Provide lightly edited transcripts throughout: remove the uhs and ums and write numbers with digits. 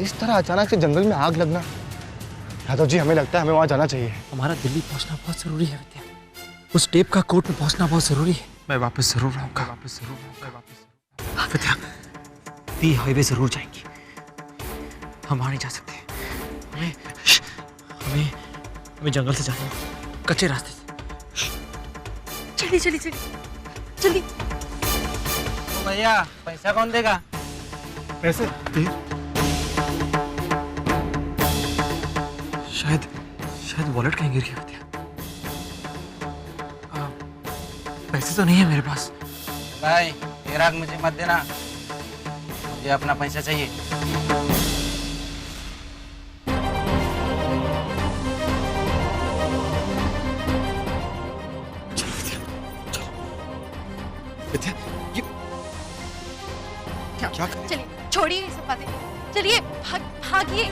इस तरह अचानक से जंगल में आग लगना, यादव जी हमें लगता है हमें वहां जाना चाहिए। हमारा दिल्ली पहुंचना बहुत जरूरी है विद्या, उस टेप का कोर्ट में पहुंचना बहुत जरूरी है। मैं वापस जरूर आऊंगा, विद्या दी हाईवे जरूर जाएंगी, हम वहां नहीं जा सकते। हमें हमें जंगल से जाना है, कच्चे रास्ते से। चलिए चलिए चलिए जल्दी। तो भैया पैसा कौन देगा? पैसे शायद वॉलेट कहीं गिर गया विद्या। पैसे तो नहीं है मेरे पास। भाई ये राग मुझे मत देना, मुझे अपना पैसा चाहिए। विद्या ये क्या चलिए छोड़िए ये सब बातें, चलिए भागिए।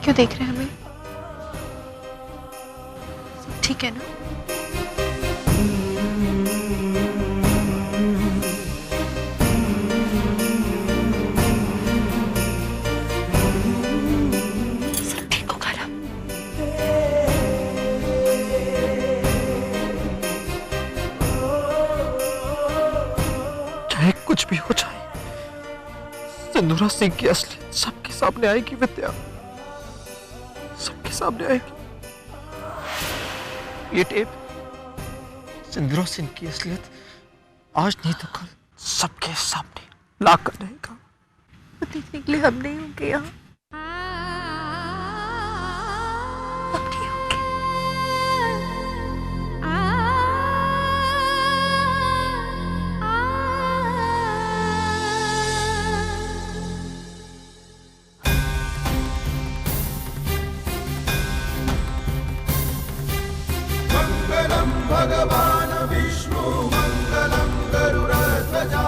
क्यों देख रहे हैं हमें? ठीक है ना? सब ठीक होगा ना? चाहे कुछ भी हो जाए, सिंदूरा सिंह की असलियत सबके सामने आएगी विद्या, सबके सामने आएगी। ये टेप सिंदूरा सिंह की असलियत आज नहीं तो कल सबके सामने ला कर रहेगा। देखने के लिए हम नहीं होंगे यहाँ, हम नहीं होंगे। मंगलम भगवान विष्णु मंगलम गरुड़ध्वजा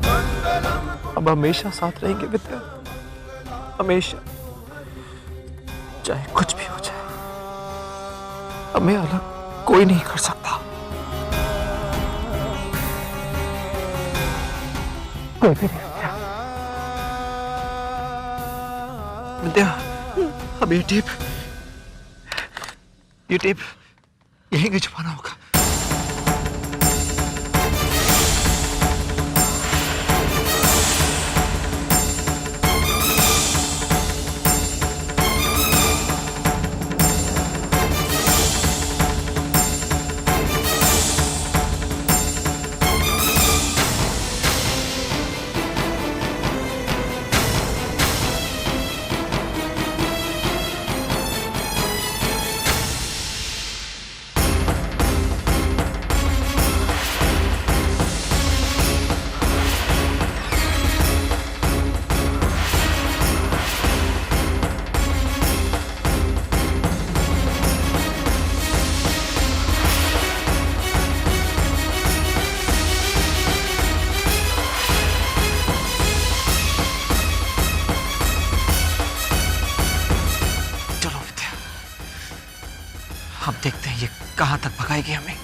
मंगलम। अब हमेशा साथ रहेंगे विद्या, हमेशा, चाहे कुछ भी हो जाए, हमें अलग कोई नहीं कर सकता। कोई भी नहीं। विद्या अब ये टेप यहीं के छुपाना होगा। अब देखते हैं ये कहां तक भगाएगी हमें।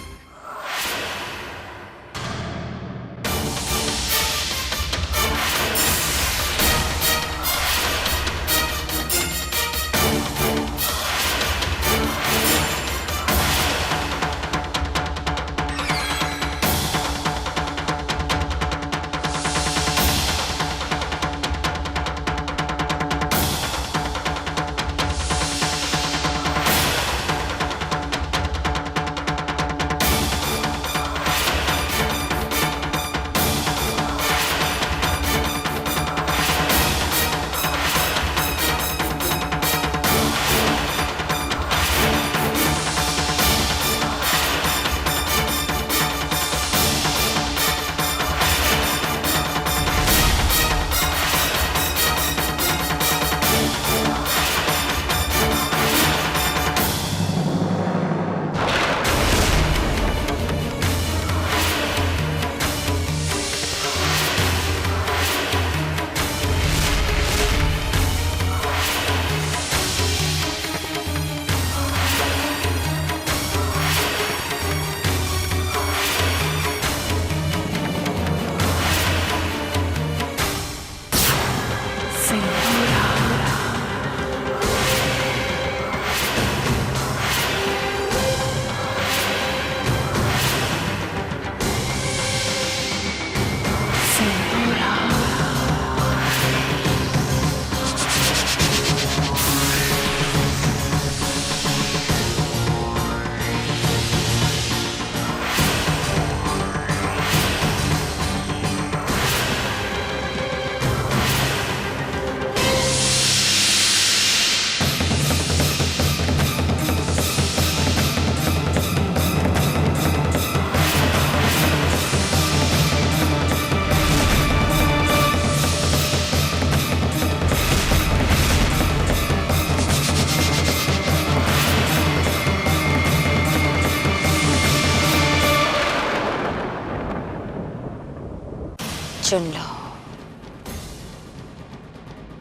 चुन लो,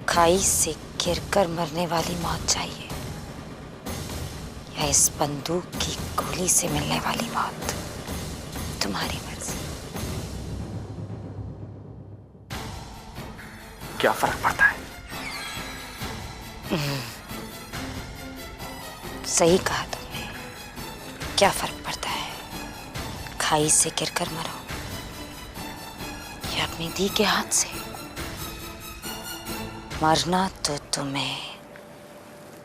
खाई से गिरकर मरने वाली मौत चाहिए या इस बंदूक की गोली से मिलने वाली मौत? तुम्हारी मर्जी। क्या फर्क पड़ता है? सही कहा तुमने। क्या फर्क पड़ता है, खाई से गिरकर मरो या अपनी दी के हाथ से? मरना तो तुम्हें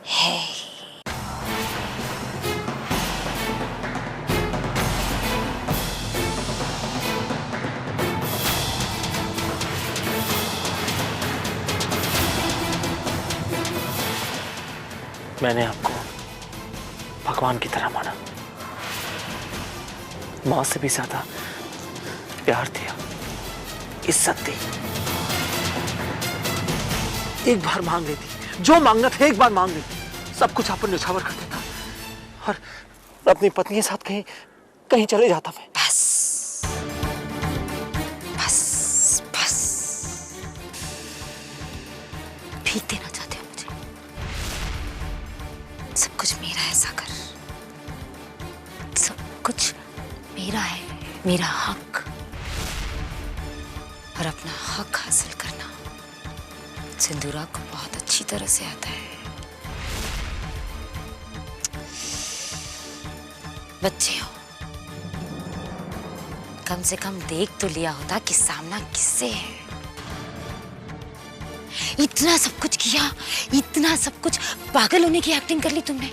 है ही। मैंने आपको भगवान की तरह माना, मां से भी ज्यादा प्यार दिया, इज्जत दी। एक बार मांग लेती, जो मांगना था एक बार मांग लेती, सब कुछ आप पर न्यौछावर कर देता और अपनी पत्नी के साथ कहीं कहीं चले जाता मैं। बस बस बस, भीख देना चाहते हो मुझे? सब कुछ मेरा है सागर, सब कुछ मेरा है, मेरा हक। और अपना हक हासिल करना सिंदूरा को बहुत अच्छी तरह से आता है। बच्चे हो, कम से कम देख तो लिया होता कि सामना किससे है। इतना सब कुछ किया, इतना सब कुछ, पागल होने की एक्टिंग कर ली तुमने।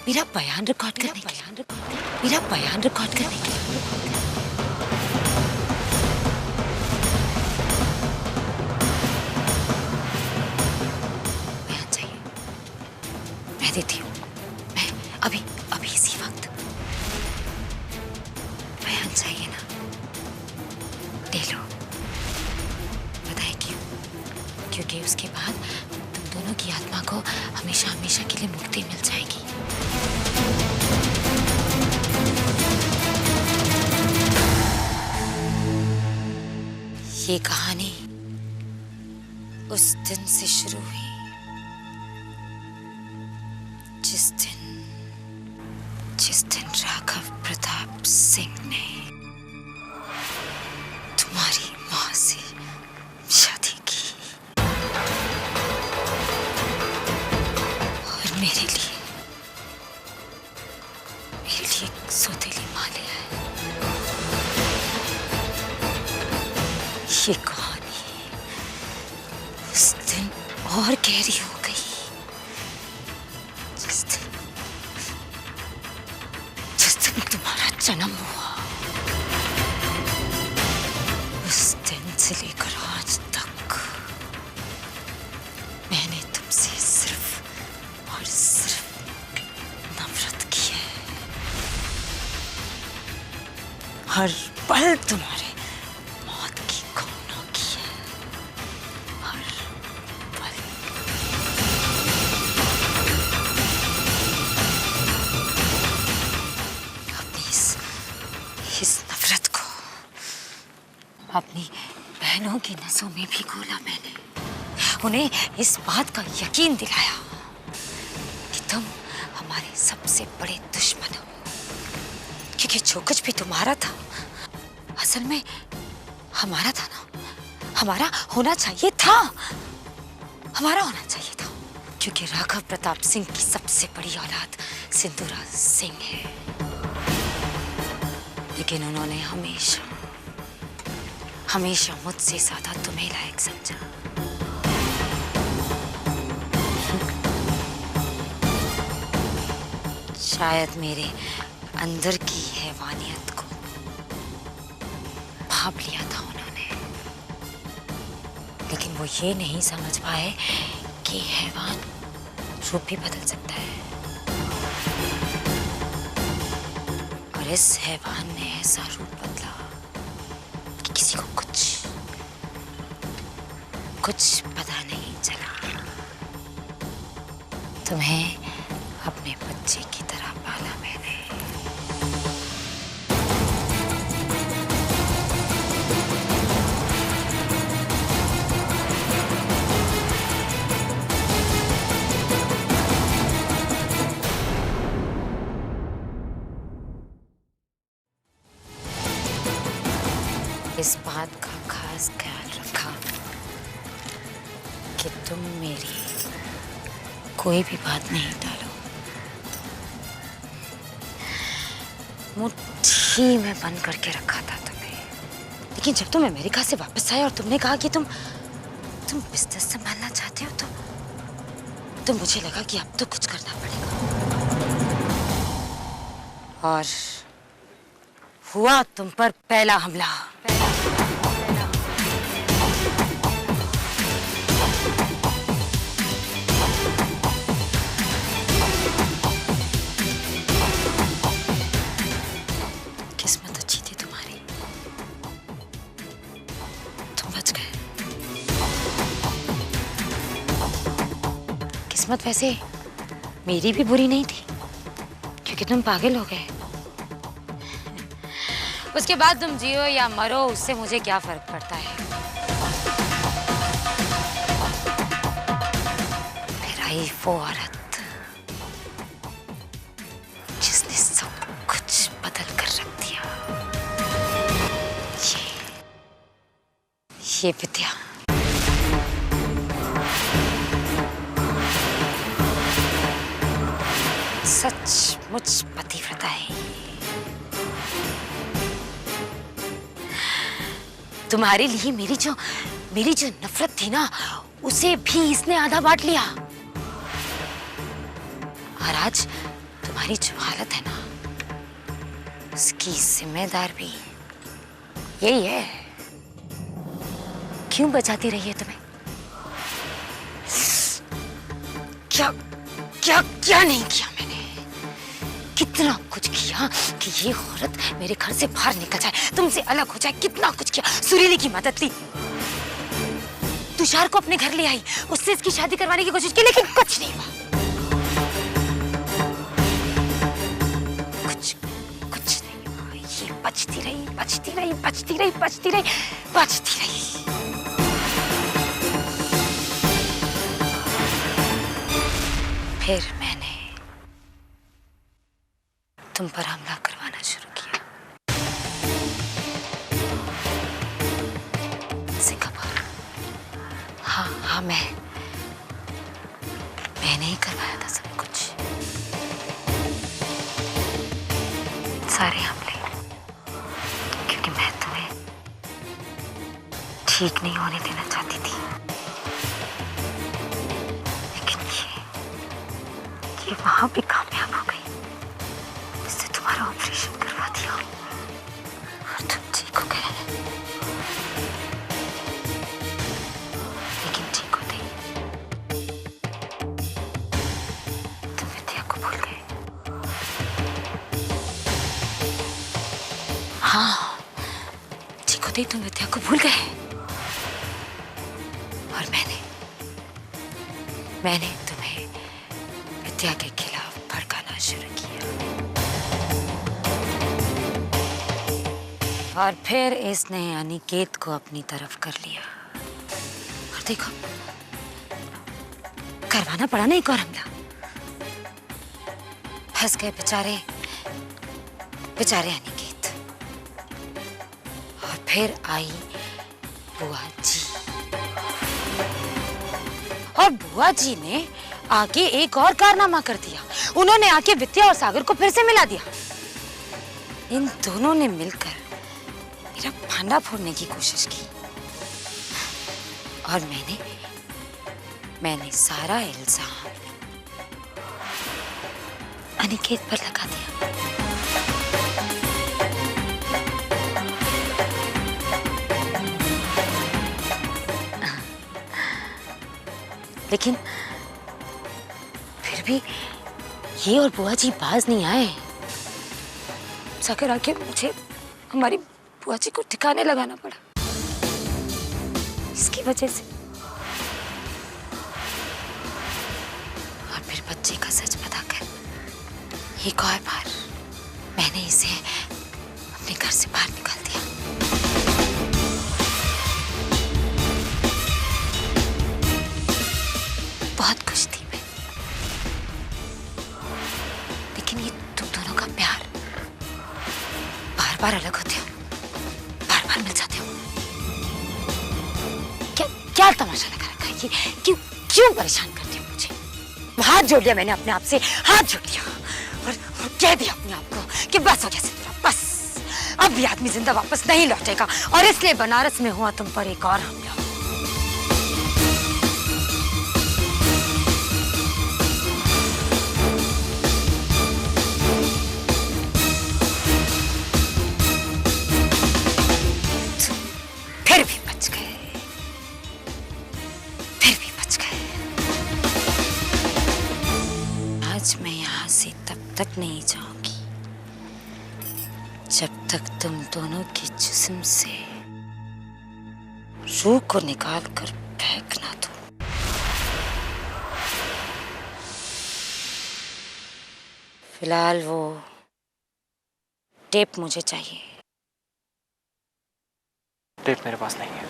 मेरा बयान रिकॉर्ड करने के लिए, मेरा बयान रिकॉर्ड करने के लिए। बयान चाहिए, मैं देती हूँ। मैं अभी अभी इसी वक्त। बयान चाहिए ना, ले लो। बताए क्यों? क्योंकि उसके बाद तुम दोनों की आत्मा को हमेशा हमेशा के लिए मुक्ति मिल जाएगी। ये कहानी उस दिन से शुरू हुई जिस दिन राघव प्रताप सिंह ने तुम्हारी मां से शादी की और मेरे लिए एक सौतेली मां ले आए। ये कहानी उस दिन और गहरी हो गई जिस दिन तुम्हारा जन्म हुआ। उस दिन से लेकर आज तक मैंने तुमसे सिर्फ और सिर्फ नफरत की है। हर पल तुम्हारे मौत की कामना की है, हर पल। अपनी इस नफरत को अपनी बहनों की नसों में भी घोला मैंने। उन्हें इस बात का यकीन दिलाया कि तुम हमारे सबसे बड़े दुश्मन हो, क्योंकि जो कुछ भी तुम्हारा था असल में हमारा था ना। हमारा होना चाहिए था, हमारा होना चाहिए था, क्योंकि राघव प्रताप सिंह की सबसे बड़ी औलाद सिंदूरा सिंह है। लेकिन उन्होंने हमेशा हमेशा मुझसे ज्यादा तुम्हें लायक समझा। शायद मेरे अंदर की हैवानियत को भांप लिया था उन्होंने, लेकिन वो ये नहीं समझ पाए कि हैवान रूप भी बदल सकता है। और इस हैवान ने ऐसा रूप बदला कि किसी को कुछ पता नहीं चला। तुम्हें अपने बच्चे की तरह पाला मैंने। इस बात का खास ख्याल रखा कि तुम मेरी कोई भी बात नहीं टालो। मुट्ठी में बंद करके रखा था तुम्हें, लेकिन जब तुम अमेरिका से वापस आए और तुमने कहा कि तुम बिजनेस संभालना चाहते हो तो मुझे लगा कि अब तो कुछ करना पड़ेगा। और हुआ तुम पर पहला हमला। किस्मत अच्छी थी तुम्हारी, तुम बच गए। किस्मत वैसे मेरी भी बुरी नहीं थी, क्योंकि तुम पागल हो गए। उसके बाद तुम जियो या मरो, उससे मुझे क्या फर्क पड़ता है। फिर आई वो औरत जिसने सब कुछ बदल कर रख दिया। ये विद्या। सचमुच पतिव्रता है। तुम्हारे लिए मेरी जो नफरत थी ना, उसे भी इसने आधा बांट लिया। और आज तुम्हारी जो हालत है ना, उसकी जिम्मेदार भी यही है। क्यों बचाती रही है तुम्हें? क्या क्या क्या नहीं किया मैंने? कितना कुछ किया कि ये औरत मेरे घर से बाहर निकल जाए, तुमसे अलग हो जाए। कितना कुछ किया। सुरीली की मदद ली, तुषार को अपने घर ले आई, उससे इसकी शादी करवाने की कोशिश की, लेकिन कुछ नहीं हुआ। कुछ नहीं हुआ। ये बचती रही, बचती रही, बचती रही, बचती रही, बचती रही। फिर मैंने तुम पर हमला करवाना शुरू किया। सिंगापुर। हाँ, मैंने ही करवाया था सब कुछ। सारे हमले, क्योंकि मैं तुम्हें ठीक नहीं होने देना चाहती थी। लेकिन ये वहां भी कामयाब हो गई। तुम्हारा ऑपरेशन करवा दिया और तुम ठीक हो गए। लेकिन ठीक होते ही तुम विद्या को भूल गए। हाँ, ठीक होते ही तुम विद्या को भूल गए। और मैंने तुम्हें विद्या के खिलाफ भड़काना शुरू किया। और फिर इसने अनिकेत को अपनी तरफ कर लिया। और देखो, करवाना पड़ा ना एक और हमला। फंस गए बेचारे अनिकेत। और फिर आई बुआ जी। और बुआ जी ने आके एक और कारनामा कर दिया। उन्होंने आके विद्या और सागर को फिर से मिला दिया। इन दोनों ने मिलकर मेरा भांडा फोड़ने की कोशिश की। और मैंने सारा इल्जाम अनिकेत पर लगा दिया। लेकिन फिर भी ये और बुआ जी बाज नहीं आए। सागर आके मुझे हमारी बुआ जी को ठिकाने लगाना पड़ा। इसकी वजह से। और फिर बच्चे का सच बताकर एक और बार मैंने इसे अपने घर से बाहर निकाल दिया। बहुत खुश थी मैं, लेकिन ये तुम दोनों का प्यार बार बार अलग होते हो, बार बार मिल जाते हो। क्या तमाशा लगा रखा है? क्यों क्यों परेशान करती हो मुझे? हाथ जोड़ लिया मैंने अपने आप से, हाथ जोड़ लिया और कह दिया अपने आप को कि बस हो गया सिंदूरा, बस अब भी आदमी जिंदा वापस नहीं लौटेगा, और इसलिए बनारस में हुआ तुम पर एक और हमला। फिर भी बच गए, फिर भी बच गए। आज मैं यहां से तब तक नहीं जाऊंगी जब तक तुम दोनों के जिस्म से रूह को निकाल कर फेंक ना दो। फिलहाल वो टेप मुझे चाहिए। टेप मेरे पास नहीं है।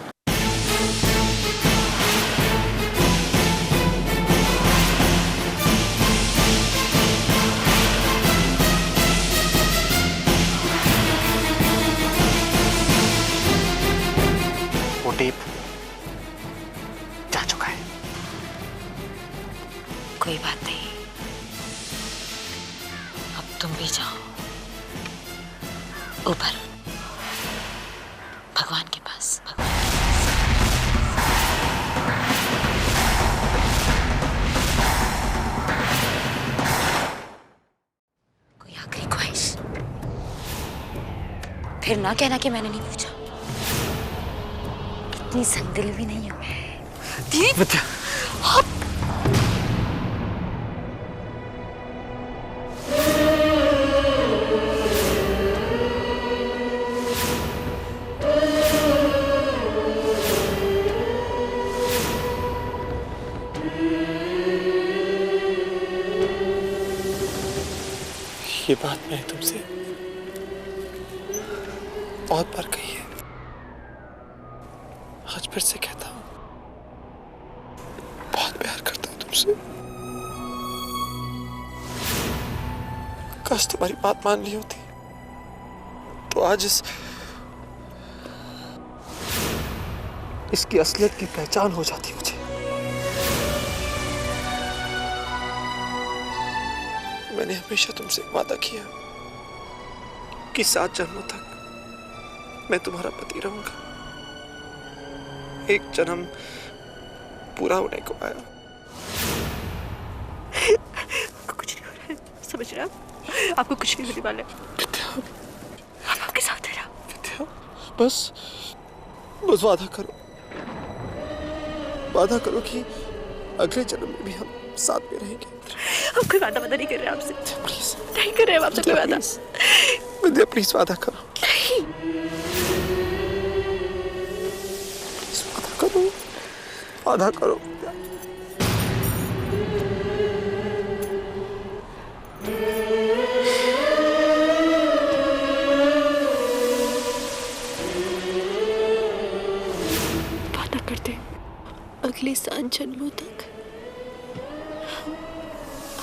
वो टेप जा चुका है। कोई बात नहीं, अब तुम भी जाओ ऊपर भगवान के पास। कोई आखिरी ख्वाहिश? फिर ना कहना कि मैंने नहीं पूछा। इतनी संदिल भी नहीं हूं मैं। विद्या, ये बात मैंने तुमसे बहुत बार कही है, आज फिर से कहता हूं, बहुत प्यार करता हूं तुमसे। काश तुम्हारी बात मान ली होती तो आज इसकी असलियत की पहचान हो जाती मुझे। मैंने हमेशा तुमसे वादा किया कि 7 जन्मों तक मैं तुम्हारा पति रहूंगा। एक जन्म पूरा होने को आया। कुछ नहीं हो रहा है, समझ रहे आप? आपको कुछ नहीं होने वाला है। विद्या, हम आपके साथ हैं ना? विद्या, बस वादा करो, वादा करो कि अगले जन्म में भी हम साथ में रहेंगे। हम कोई वादा नहीं कर रहे आपसे, प्लीज नहीं कर रहे हम आपसे कोई वादा। विद्या प्लीज वादा करो, नहीं। प्लीज वादा करो, वादा करो। वादा करते अगले 7 जन्मों तक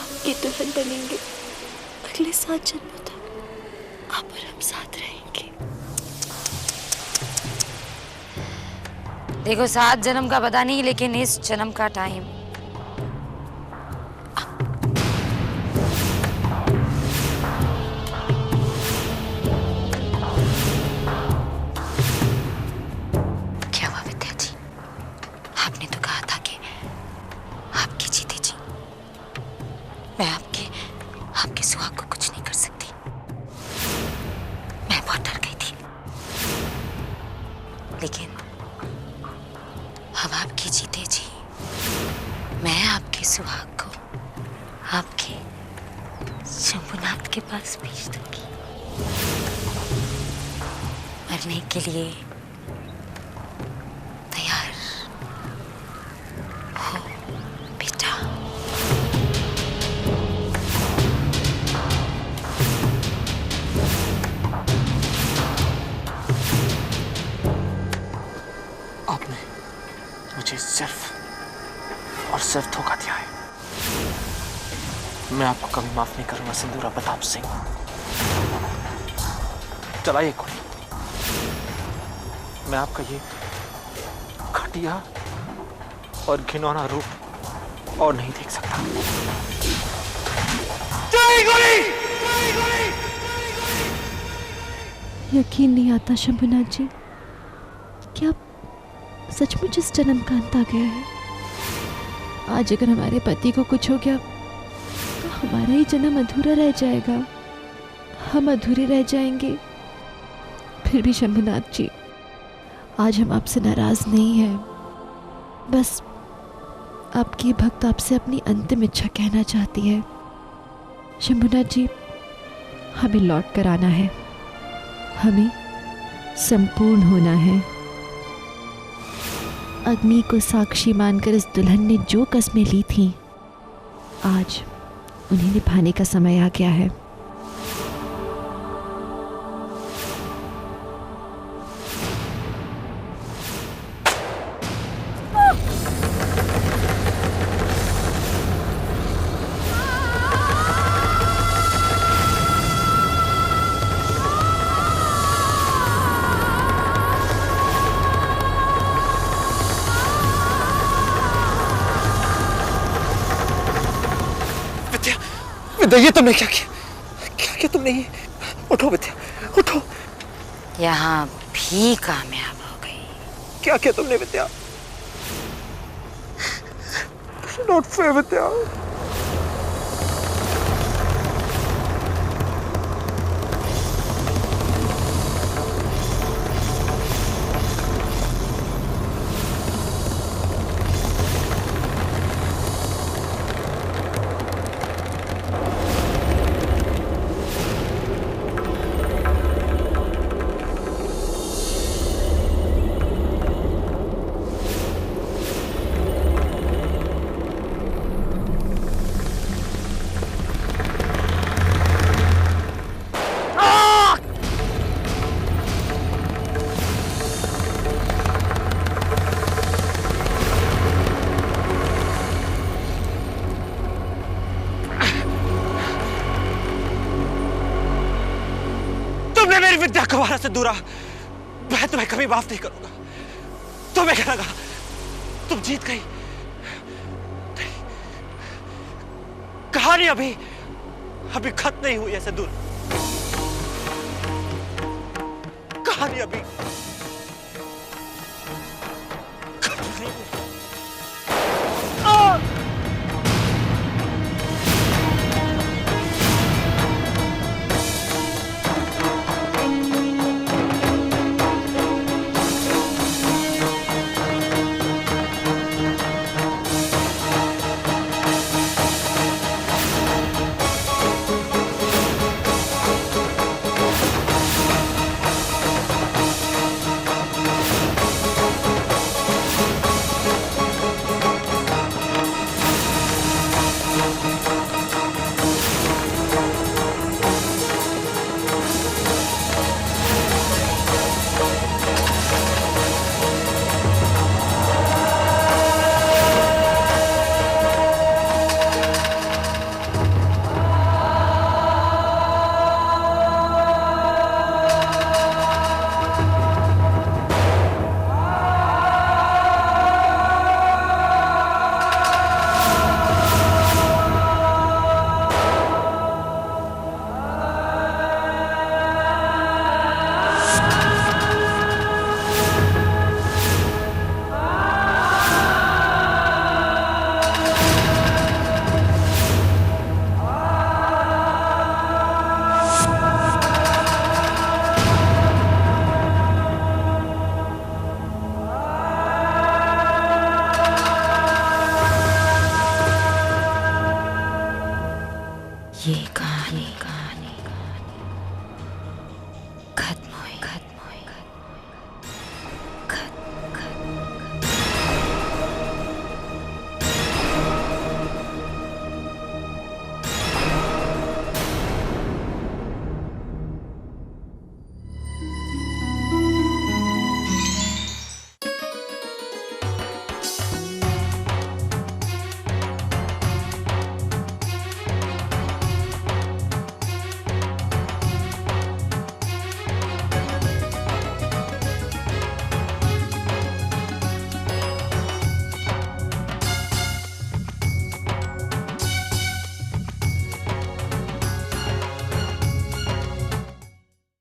आपकी दुल्हन बनेंगे। अगले 7 जन्मों तक आप और हम साथ रहेंगे। देखो 7 जन्म का पता नहीं, लेकिन इस जन्म का टाइम क्या हुआ विद्या जी? आपने तो कहा था कि आपकी जीते जी मैं आपके सुहाग को कुछ नहीं कर सकती। मैं बहुत डर गई थी, लेकिन अब आपकी जीते जी मैं आपके सुहाग को आपके शंभुनाथ के पास भेज दूंगी। मरने के लिए तैयार हो बेटा। आपने मुझे सिर्फ और सिर्फ धोखा दिया है। मैं आपको कभी माफ नहीं करूंगा सिंदूरा प्रताप सिंह। चलाइए गोली। मैं आपका ये घटिया और घिनौना रूप और नहीं देख सकता। यकीन नहीं आता शंभुनाथ जी, क्या सचमुच इस जन्म का अंत आ गया है? आज अगर हमारे पति को कुछ हो गया तो हमारा ही जन्म अधूरा रह जाएगा, हम अधूरे रह जाएंगे। फिर भी शंभुनाथ जी, आज हम आपसे नाराज नहीं हैं, बस आपकी भक्त आपसे अपनी अंतिम इच्छा कहना चाहती है। शंभुनाथ जी, हमें लौट कर आना है, हमें संपूर्ण होना है। अग्नि को साक्षी मानकर इस दुल्हन ने जो कस्में ली थीं, आज उन्हें निभाने का समय आ गया है। विद्या, ये तुमने क्या किया? क्या किया तुमने ये? उठो विद्या, उठो। यहाँ भी कामयाब हो गई। क्या किया तुमने विद्या? नॉट फेयर विद्या। तुमने मेरी विद्या कुमारा से दूरा, मैं तुम्हें कभी माफ नहीं करूंगा। तुम्हें क्या लगा तुम जीत गई? कहानी अभी खत्म नहीं हुई है सदूर, कहानी अभी